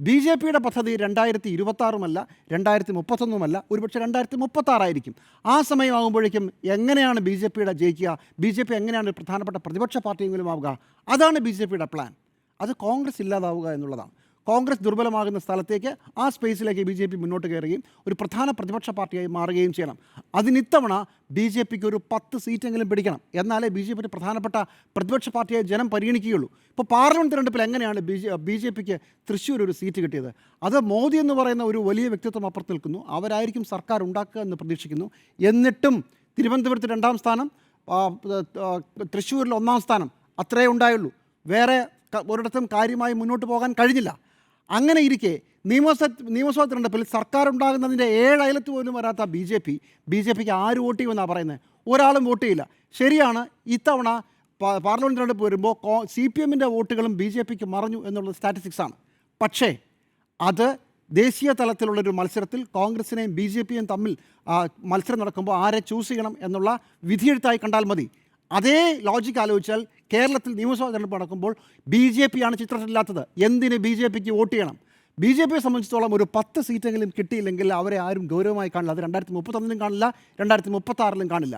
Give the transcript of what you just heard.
B J പിയുടെ പദ്ധതി 2026 2031 ഒരുപക്ഷെ 2036 ആ സമയമാകുമ്പോഴേക്കും എങ്ങനെയാണ് ബി ജെ പിയുടെ ജയിക്കുക, ബി ജെ പി എങ്ങനെയാണ് പ്രധാനപ്പെട്ട പ്രതിപക്ഷ പാർട്ടിയെങ്കിലും ആവുക? അതാണ് ബി ജെ പിയുടെ പ്ലാൻ. അത് കോൺഗ്രസ് ഇല്ലാതാവുക എന്നുള്ളതാണ്. കോൺഗ്രസ് ദുർബലമാകുന്ന സ്ഥലത്തേക്ക്, ആ സ്പേസിലേക്ക് ബി ജെ പി മുന്നോട്ട് കയറുകയും ഒരു പ്രധാന പ്രതിപക്ഷ പാർട്ടിയായി മാറുകയും ചെയ്യണം. അതിനിത്തവണ ബി ജെ പിക്ക് ഒരു 10 സീറ്റെങ്കിലും പിടിക്കണം. എന്നാലേ ബി ജെ പിയുടെ പ്രധാനപ്പെട്ട പ്രതിപക്ഷ പാർട്ടിയായി ജനം പരിഗണിക്കുകയുള്ളൂ. ഇപ്പോൾ പാർലമെൻറ്റ് തിരഞ്ഞെടുപ്പിൽ എങ്ങനെയാണ് ബി ജെ പിക്ക് തൃശ്ശൂർ ഒരു സീറ്റ് കിട്ടിയത്? അത് മോദി എന്ന് പറയുന്ന ഒരു വലിയ വ്യക്തിത്വം അപ്പുറത്ത് നിൽക്കുന്നു. അവരായിരിക്കും സർക്കാർ ഉണ്ടാക്കുക എന്ന് പ്രതീക്ഷിക്കുന്നു. എന്നിട്ടും തിരുവനന്തപുരത്ത് 2ാം സ്ഥാനം, തൃശ്ശൂരിൽ 1ാം സ്ഥാനം അത്രയേ ഉണ്ടായുള്ളൂ. വേറെ ഒരിടത്തും കാര്യമായി മുന്നോട്ട് പോകാൻ കഴിഞ്ഞില്ല. അങ്ങനെ ഇരിക്കെ നിയമസഭാ തിരഞ്ഞെടുപ്പിൽ സർക്കാർ ഉണ്ടാകുന്നതിൻ്റെ 7 അയലത്ത് പോലും വരാത്ത ബി ജെ പിക്ക് ആര് വോട്ട് ചെയ്യുമെന്നാണ് പറയുന്നത്? ഒരാളും വോട്ട് ചെയ്യില്ല. ശരിയാണ്, ഇത്തവണ പാർലമെൻറ്റ് തിരഞ്ഞെടുപ്പ് വരുമ്പോൾ CPM-ൻ്റെ വോട്ടുകളും ബി ജെ പിക്ക് മറഞ്ഞു എന്നുള്ളത് സ്റ്റാറ്റിസ്റ്റിക്സാണ്. പക്ഷേ അത് ദേശീയ തലത്തിലുള്ളൊരു മത്സരത്തിൽ കോൺഗ്രസിനെയും ബി ജെ പിയും തമ്മിൽ മത്സരം നടക്കുമ്പോൾ ആരെ ചൂസ് ചെയ്യണം എന്നുള്ള വിധിയെഴുത്തായി കണ്ടാൽ മതി. അതേ ലോജിക്ക് ആലോചിച്ചാൽ കേരളത്തിൽ നിയമസഭാ തെരഞ്ഞെടുപ്പ് നടക്കുമ്പോൾ ബി ജെ പി ആണ് ചിത്രത്തിലില്ലാത്തത്. എന്തിന് ബി ജെ പിക്ക് വോട്ട് ചെയ്യണം? ബി ജെ പിയെ സംബന്ധിച്ചിടത്തോളം ഒരു 10 സീറ്റെങ്കിലും കിട്ടിയില്ലെങ്കിൽ അവരെ ആരും ഗൗരവമായി കാണില്ല. അത് 2031 കാണില്ല, 2036 കാണില്ല.